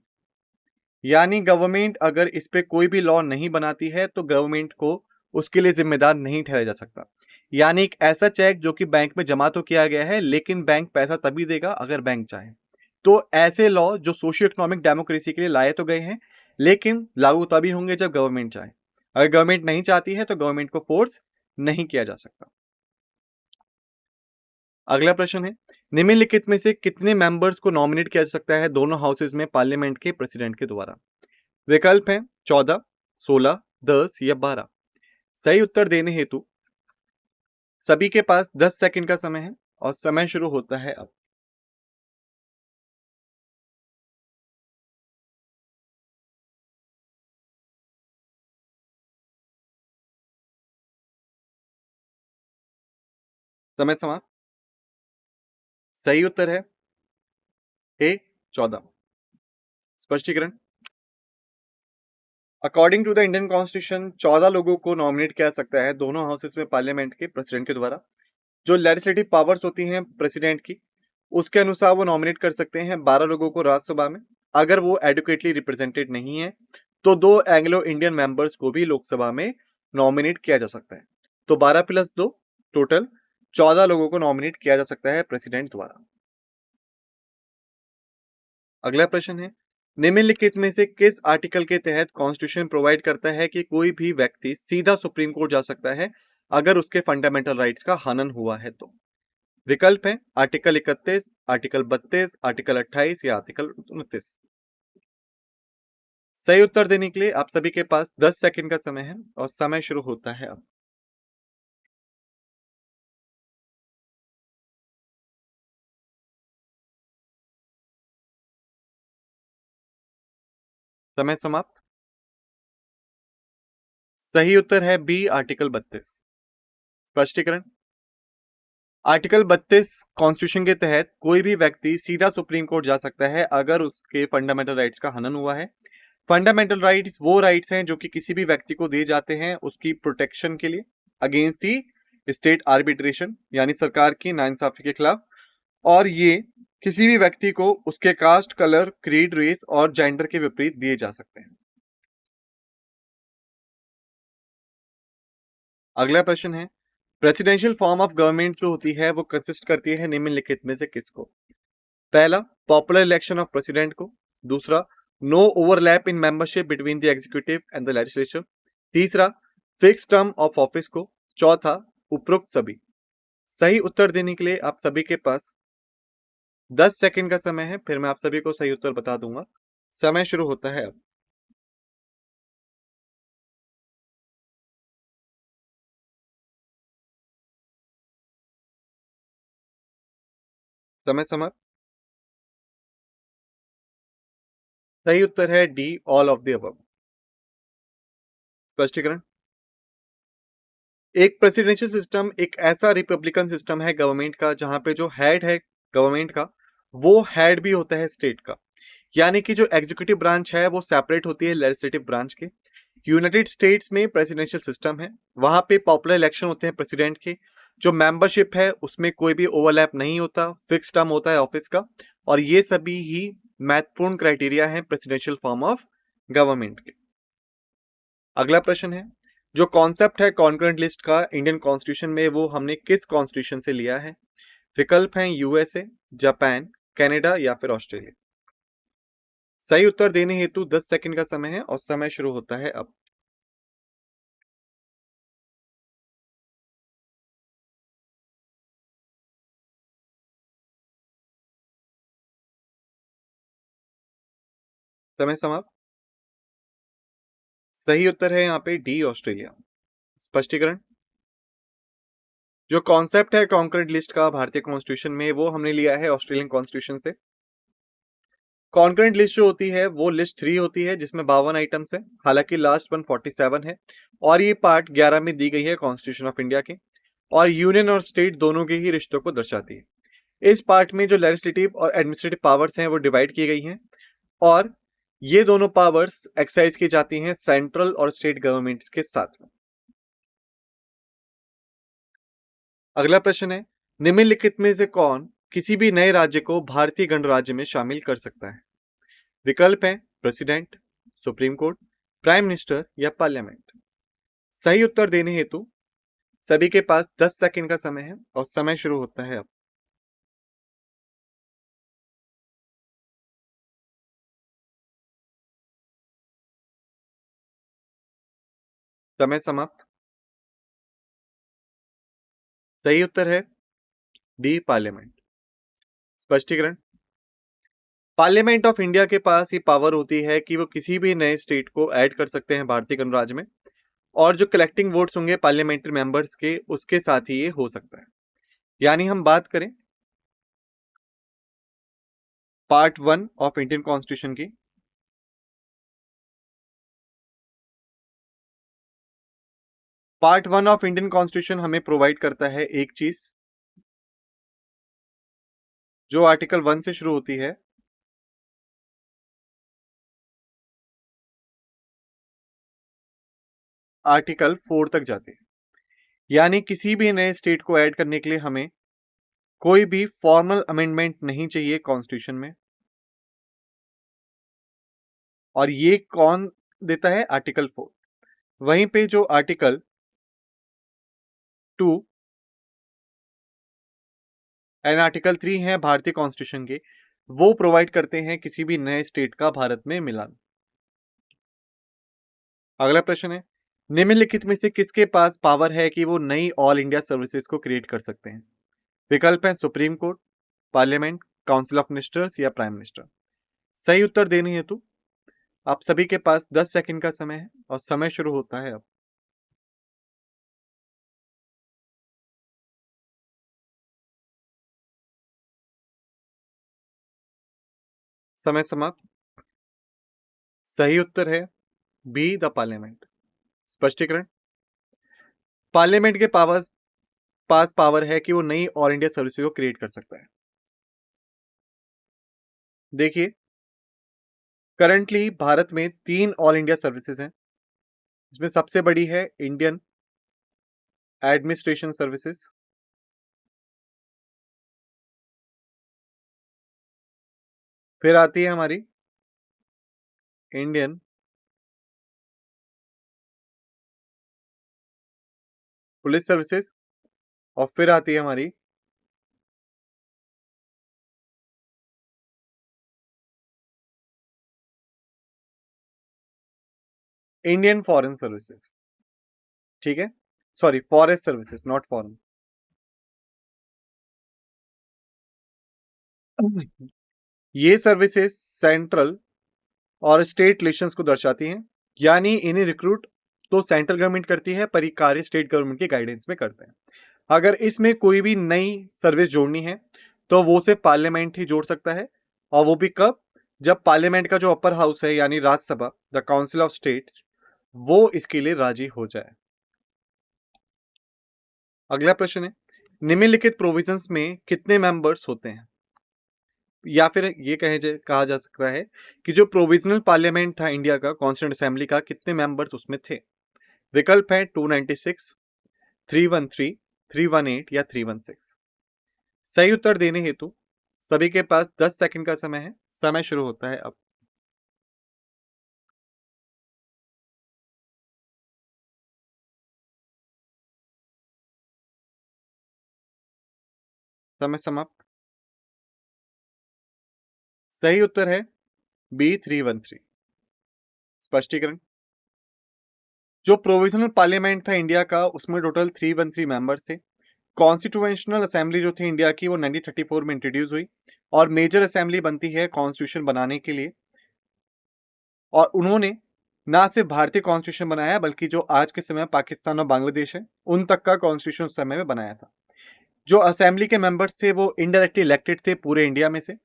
यानी गवर्नमेंट अगर इस पे कोई भी लॉ नहीं बनाती है तो गवर्नमेंट को उसके लिए जिम्मेदार नहीं ठहराया जा सकता। यानी एक ऐसा चेक जो कि बैंक में जमा तो किया गया है, लेकिन बैंक पैसा तभी देगा अगर बैंक चाहे। तो ऐसे लॉ जो सोशियो इकोनॉमिक डेमोक्रेसी के लिए लाए तो गए हैं, लेकिन लागू तभी होंगे जब गवर्नमेंट चाहे। अगर गवर्नमेंट नहीं चाहती है तो गवर्नमेंट को फोर्स नहीं किया जा सकता। अगला प्रश्न है, निम्नलिखित में से कितने मेंबर्स को नॉमिनेट किया जा सकता है दोनों हाउसेज में पार्लियामेंट के प्रेसिडेंट के द्वारा? विकल्प है 14, 16, 10 या 12। सही उत्तर देने हेतु सभी के पास 10 सेकंड का समय है और समय शुरू होता है अब। समय समाप्त। सही उत्तर है ए 14। स्पष्टीकरण, according to the Indian constitution 14 लोगों को नॉमिनेट किया जा सकता है दोनों हाउसेस में पार्लियामेंट के प्रेसिडेंट के द्वारा। जो लेजिस्लेटिव पावर्स होती हैं प्रेसिडेंट की, उसके अनुसार वो नॉमिनेट कर सकते हैं 12 लोगों को राज्यसभा में। अगर वो एडुकेटली रिप्रेजेंटेड नहीं है तो 2 एंग्लो इंडियन मेंबर्स को भी लोकसभा में नॉमिनेट किया जा सकता है। तो 12 प्लस 2 टोटल 14 लोगों को नॉमिनेट किया जा सकता है प्रेसिडेंट द्वारा। अगला प्रश्न है, निम्नलिखित में से किस आर्टिकल के तहत कॉन्स्टिट्यूशन प्रोवाइड करता है कि कोई भी व्यक्ति सीधा सुप्रीम कोर्ट जा सकता है अगर उसके फंडामेंटल राइट्स का हनन हुआ है तो? विकल्प है आर्टिकल 31, आर्टिकल 32, आर्टिकल 28 या आर्टिकल 29। सही उत्तर देने के लिए आप सभी के पास 10 सेकंड का समय है और समय शुरू होता है अब। समय समाप्त। सही उत्तर है बी आर्टिकल 32। स्पष्टीकरण, आर्टिकल 32 कॉन्स्टिट्यूशन के तहत कोई भी व्यक्ति सीधा सुप्रीम कोर्ट जा सकता है अगर उसके फंडामेंटल राइट्स का हनन हुआ है। फंडामेंटल राइट्स वो राइट्स हैं जो कि किसी भी व्यक्ति को दिए जाते हैं उसकी प्रोटेक्शन के लिए अगेंस्ट दी स्टेट आर्बिट्रेशन, यानी सरकार की नाइंसाफी के खिलाफ। और ये किसी भी व्यक्ति को उसके कास्ट, कलर, क्रीड, रेस और जेंडर के विपरीत दिए जा सकते हैं। अगला प्रश्न है, प्रेसिडेंशियल फॉर्म ऑफ गवर्नमेंट जो होती है वो कंसिस्ट करती है निम्नलिखित में से किसको? पहला, पॉपुलर इलेक्शन ऑफ प्रेसिडेंट को। दूसरा, no overlap in membership between the executive and the legislature. तीसरा, फिक्स टर्म ऑफ ऑफिस को। चौथा, उपरोक्त सभी। सही उत्तर देने के लिए आप सभी के पास 10 सेकंड का समय है, फिर मैं आप सभी को सही उत्तर बता दूंगा। समय शुरू होता है अब। समय समाप्त। सही उत्तर है D all of the above. स्पष्टीकरण, एक प्रेसिडेंशियल सिस्टम एक ऐसा रिपब्लिकन सिस्टम है गवर्नमेंट का जहां पे जो हेड है गवर्नमेंट का वो हेड भी होता है स्टेट का। यानी कि जो एग्जीक्यूटिव ब्रांच है वो सेपरेट होती है लेजिस्लेटिव ब्रांच के। यूनाइटेड स्टेट्स में प्रेसिडेंशियल सिस्टम है, वहां पे पॉपुलर इलेक्शन होते हैं प्रेसिडेंट के। जो मेंबरशिप है उसमें कोई भी ओवरलैप नहीं होता, फिक्स टर्म होता है ऑफिस का। और ये सभी ही महत्वपूर्ण क्राइटेरिया है प्रेसिडेंशियल फॉर्म ऑफ गवर्नमेंट के। अगला प्रश्न है, जो कॉन्सेप्ट है कॉन्करेंट लिस्ट का इंडियन कॉन्स्टिट्यूशन में वो हमने किस कॉन्स्टिट्यूशन से लिया है? विकल्प हैं यूएसए, जापान, कनाडा या फिर ऑस्ट्रेलिया। सही उत्तर देने हेतु 10 सेकंड का समय है और समय शुरू होता है अब। समय समाप्त। सही उत्तर है यहाँ पे डी, ऑस्ट्रेलिया। स्पष्टीकरण, जो कॉन्सेप्ट है कॉन्करेंट लिस्ट का भारतीय कॉन्स्टिट्यूशन में, वो हमने लिया है ऑस्ट्रेलियन कॉन्स्टिट्यूशन से। कॉन्करेंट लिस्ट जो होती है वो लिस्ट 3 होती है जिसमें 52 आइटम्स है, हालांकि लास्ट वन 47 है, और ये पार्ट 11 में दी गई है कॉन्स्टिट्यूशन ऑफ इंडिया के, और यूनियन और स्टेट दोनों के ही रिश्तों को दर्शाती है। इस पार्ट में जो लेजिस्लेटिव और एडमिनिस्ट्रेटिव पावर्स हैं वो डिवाइड की गई हैं, और ये दोनों पावर्स एक्सरसाइज की जाती हैं सेंट्रल और स्टेट गवर्नमेंट्स के साथ में। अगला प्रश्न है, निम्नलिखित में से कौन किसी भी नए राज्य को भारतीय गणराज्य में शामिल कर सकता है? विकल्प है president, supreme court, prime minister या पार्लियामेंट। सही उत्तर देने हेतु सभी के पास 10 सेकंड का समय है और समय शुरू होता है अब। समय समाप्त। सही उत्तर है डी, पार्लियामेंट। स्पष्टीकरण, पार्लियामेंट ऑफ इंडिया के पास ये पावर होती है कि वो किसी भी नए स्टेट को ऐड कर सकते हैं भारतीय गणराज्य में, और जो कलेक्टिंग वोट्स होंगे पार्लियामेंट्री मेंबर्स के, उसके साथ ही ये हो सकता है। यानी हम बात करें पार्ट 1 ऑफ इंडियन कॉन्स्टिट्यूशन की, पार्ट 1 ऑफ इंडियन कॉन्स्टिट्यूशन हमें प्रोवाइड करता है एक चीज, जो आर्टिकल 1 से शुरू होती है, आर्टिकल 4 तक जाती है। यानी किसी भी नए स्टेट को ऐड करने के लिए हमें कोई भी फॉर्मल अमेंडमेंट नहीं चाहिए कॉन्स्टिट्यूशन में, और ये कौन देता है? आर्टिकल 4। वहीं पे जो आर्टिकल 2 एंड आर्टिकल 3 है भारतीय कॉन्स्टिट्यूशन के, वो प्रोवाइड करते हैं किसी भी नए स्टेट का भारत में मिलान। अगला प्रश्न है, निम्नलिखित में से किसके पास पावर है कि वो नई ऑल इंडिया सर्विसेज को क्रिएट कर सकते हैं? विकल्प है supreme court, parliament, council of ministers या प्राइम मिनिस्टर। सही उत्तर देने हेतु आप सभी के पास 10 सेकंड का समय है और समय शुरू होता है अब। समय समाप्त। सही उत्तर है बी, द पार्लियामेंट। स्पष्टीकरण, पार्लियामेंट के पास पावर है कि वो नई ऑल इंडिया सर्विसेज को क्रिएट कर सकता है। देखिए, करंटली भारत में 3 ऑल इंडिया सर्विसेज हैं, जिसमें सबसे बड़ी है इंडियन एडमिनिस्ट्रेशन सर्विसेज, फिर आती है हमारी इंडियन पुलिस सर्विसेज, और फिर आती है हमारी इंडियन फॉरेन सर्विसेज। ठीक है, sorry, forest services, not foreign. ये सर्विसेज सेंट्रल और स्टेट रिलेशंस को दर्शाती हैं, यानी इन्हें रिक्रूट तो सेंट्रल गवर्नमेंट करती है, पर ये कार्य स्टेट गवर्नमेंट के गाइडेंस में करते हैं। अगर इसमें कोई भी नई सर्विस जोड़नी है तो वो सिर्फ पार्लियामेंट ही जोड़ सकता है, और वो भी कब? जब पार्लियामेंट का जो अपर हाउस है यानी Rajya Sabha, the council of states, वो इसके लिए राजी हो जाए। अगला प्रश्न है, निम्नलिखित प्रोविजंस में कितने मेंबर्स होते हैं? या फिर ये कहा जा सकता है कि जो प्रोविजनल पार्लियामेंट था इंडिया का, कॉन्स्टिट्यूंट असेंबली का, कितने मेंबर्स उसमें थे? विकल्प है 296, 313, 318 या 316। सही उत्तर देने हेतु सभी के पास 10 सेकंड का समय है, समय शुरू होता है अब। समय समाप्त। सही उत्तर है बी, 313। स्पष्टीकरण, जो प्रोविजनल पार्लियामेंट था इंडिया का, उसमें टोटल 313 मेंबर्स थे। कॉन्स्टिट्यूशनल असेंबली जो थी इंडिया की, वो 1934 में इंट्रोड्यूस हुई, और मेजर असेंबली बनती है कॉन्स्टिट्यूशन बनाने के लिए, और उन्होंने ना सिर्फ भारतीय कॉन्स्टिट्यूशन बनाया है, बल्कि जो आज के समय पाकिस्तान और बांग्लादेश है उन तक का कॉन्स्टिट्यूशन उस समय में बनाया था। जो असेंबली के मेंबर्स थे वो इनडायरेक्टली इलेक्टेड थे पूरे इंडिया में से।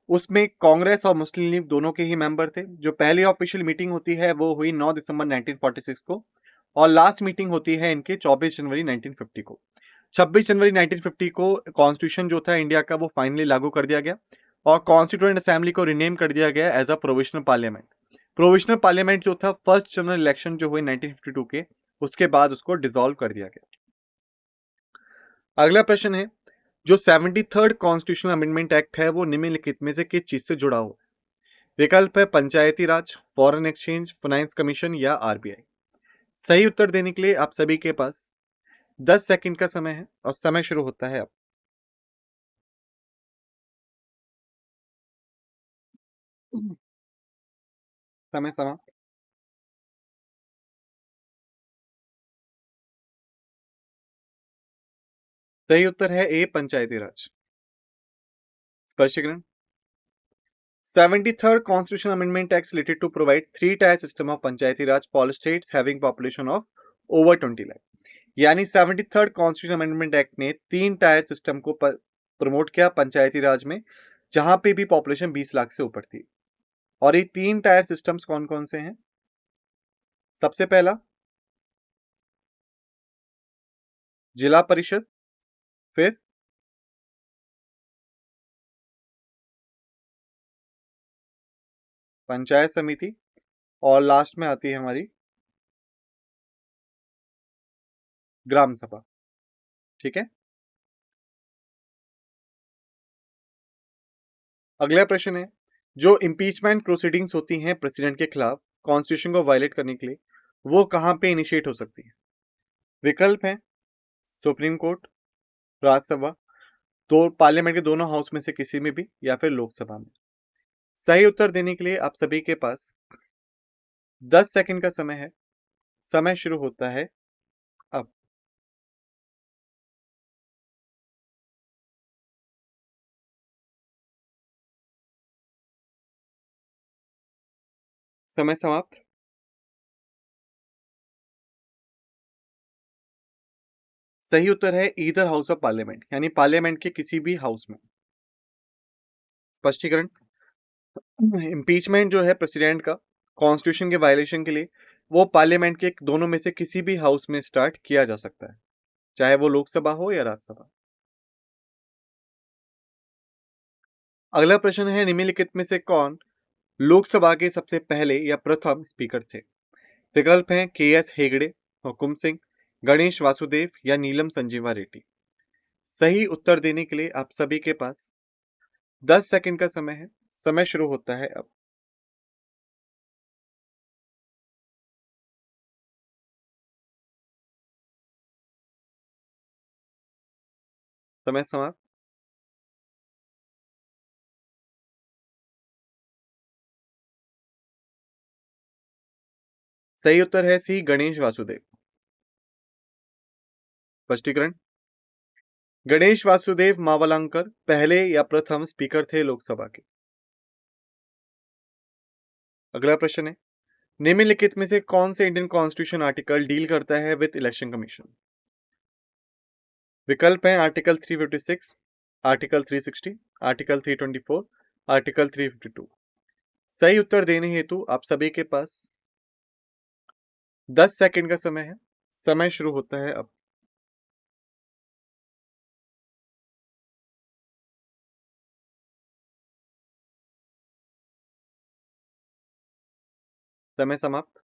उसमें कांग्रेस और मुस्लिम लीग दोनों के ही मेंबर थे। जो पहली ऑफिशियल मीटिंग होती है वो हुई 9 दिसंबर 1946 को, और लास्ट मीटिंग होती है इनके 24 जनवरी 1950 को। 26 जनवरी 1950 को कॉन्स्टिट्यूशन जो था इंडिया का वो फाइनली लागू कर दिया गया, और कॉन्स्टिट्यूएंट असेंबली को रिनेम कर दिया गया as a provisional parliament. Provisional parliament जो था फर्स्ट जनरल इलेक्शन जो हुए 1952 के, उसके बाद उसको डिसॉल्व कर दिया गया। अगला प्रश्न है, जो 73rd कॉन्स्टिट्यूशनल अमेंडमेंट एक्ट है वो निम्नलिखित में से किस चीज से जुड़ा हुआ है? विकल्प है पंचायती राज, फॉरेन एक्सचेंज, फाइनेंस कमीशन या आरबीआई। सही उत्तर देने के लिए आप सभी के पास 10 सेकंड का समय है, और समय शुरू होता है अब। समय समाप्त। सही उत्तर है ए, पंचायती राज। स्पष्टीकरण। 73rd Constitutional Amendment Act slated to provide three-tier system of Panchayati Raj for all states having population of over 20 lakh। यानी 73rd Constitutional Amendment Act ने तीन टायर सिस्टम को प्रमोट किया पंचायती राज में, जहां पे भी पॉपुलेशन 20 लाख से ऊपर थी। और ये तीन टायर सिस्टम्स कौन कौन से हैं? सबसे पहला जिला परिषद, फिर पंचायत समिति, और लास्ट में आती है हमारी ग्राम सभा। ठीक है। अगला प्रश्न है, जो इम्पीचमेंट प्रोसीडिंग्स होती हैं प्रेसिडेंट के खिलाफ कॉन्स्टिट्यूशन को वायलेट करने के लिए, वो कहां पे इनिशिएट हो सकती है? विकल्प है सुप्रीम कोर्ट, राज्यसभा, दो पार्लियामेंट के दोनों हाउस में से किसी में भी, या फिर लोकसभा में। सही उत्तर देने के लिए आप सभी के पास 10 सेकंड का समय है। समय शुरू होता है अब। समय समाप्त। सही उत्तर है ईदर हाउस ऑफ पार्लियामेंट, यानी पार्लियामेंट के किसी भी हाउस में। स्पष्टीकरण। इम्पीचमेंट जो है प्रेसिडेंट का कॉन्स्टिट्यूशन के वायलेशन के लिए, वो पार्लियामेंट के दोनों में से किसी भी हाउस में स्टार्ट किया जा सकता है, चाहे वो लोकसभा हो या राज्यसभा। अगला प्रश्न है, निम्नलिखित में से कौन लोकसभा के सबसे पहले या प्रथम स्पीकर थे? विकल्प हैं के एस हेगड़े, हुकुम सिंह, गणेश वासुदेव या नीलम संजीवा रेड्डी। सही उत्तर देने के लिए आप सभी के पास 10 सेकंड का समय है। समय शुरू होता है अब। समय समाप्त। सही उत्तर है सी, गणेश वासुदेव। स्पष्टीकरण। गणेश वासुदेव मावलंकर पहले या प्रथम स्पीकर थे लोकसभा के। अगला प्रश्न है, निम्नलिखित में से कौन से इंडियन कॉन्स्टिट्यूशन आर्टिकल डील करता है विद इलेक्शन कमीशन? विकल्प हैं आर्टिकल 356, आर्टिकल 360, आर्टिकल 324, आर्टिकल 352। सही उत्तर देने हेतु आप सभी के पास 10 सेकंड का समय है। समय शुरू होता है अब। समय समाप्त।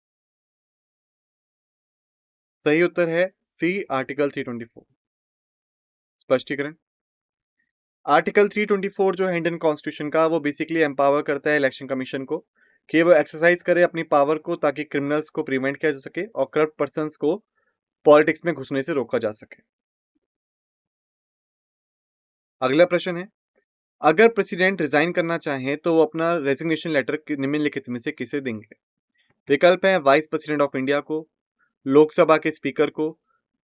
सही उत्तर है सी, आर्टिकल 324। स्पष्टीकरण। आर्टिकल 324 जो है इंडियन कॉन्स्टिट्यूशन का, वो बेसिकली एम्पावर करता है इलेक्शन कमीशन को कि वो एक्सरसाइज करे अपनी पावर को, ताकि क्रिमिनल्स को प्रिवेंट किया जा सके और करप्ट पर्संस को पॉलिटिक्स में घुसने से रोका जा सके। अगला प्रश्न है, अगर प्रेसिडेंट रिजाइन करना चाहें तो वो अपना रेजिग्नेशन लेटर निम्नलिखित में से किसे देंगे? विकल्प है वाइस प्रेसिडेंट ऑफ इंडिया को, लोकसभा के स्पीकर को,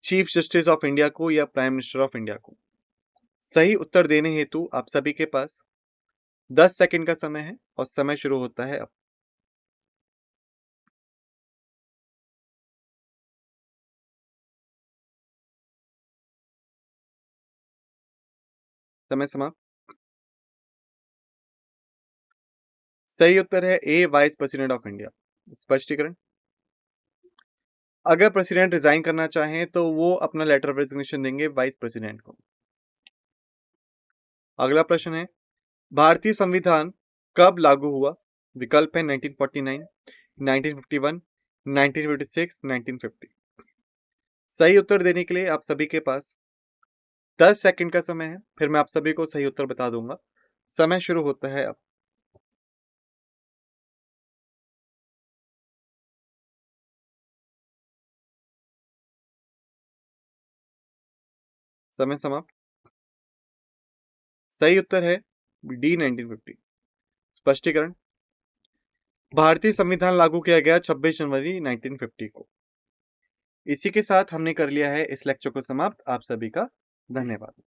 चीफ जस्टिस ऑफ इंडिया को, या प्राइम मिनिस्टर ऑफ इंडिया को। सही उत्तर देने हेतु आप सभी के पास 10 सेकंड का समय है, और समय शुरू होता है अब। समय समाप्त। सही उत्तर है ए, वाइस प्रेसिडेंट ऑफ इंडिया। स्पष्टीकरण, अगर प्रेसिडेंट रिजाइन करना चाहें तो वो अपना लेटर ऑफ रेजिग्नेशन देंगे वाइस प्रेसिडेंट को। अगला प्रश्न है, भारतीय संविधान कब लागू हुआ? विकल्प है 1949, 1951, 1956, 1950। सही उत्तर देने के लिए आप सभी के पास 10 सेकंड का समय है, फिर मैं आप सभी को सही उत्तर बता दूंगा। समय शुरू होता है अब। समय समाप्त। सही उत्तर है डी, 1950। स्पष्टीकरण, भारतीय संविधान लागू किया गया 26 जनवरी 1950 को। इसी के साथ हमने कर लिया है इस लेक्चर को समाप्त। आप सभी का धन्यवाद।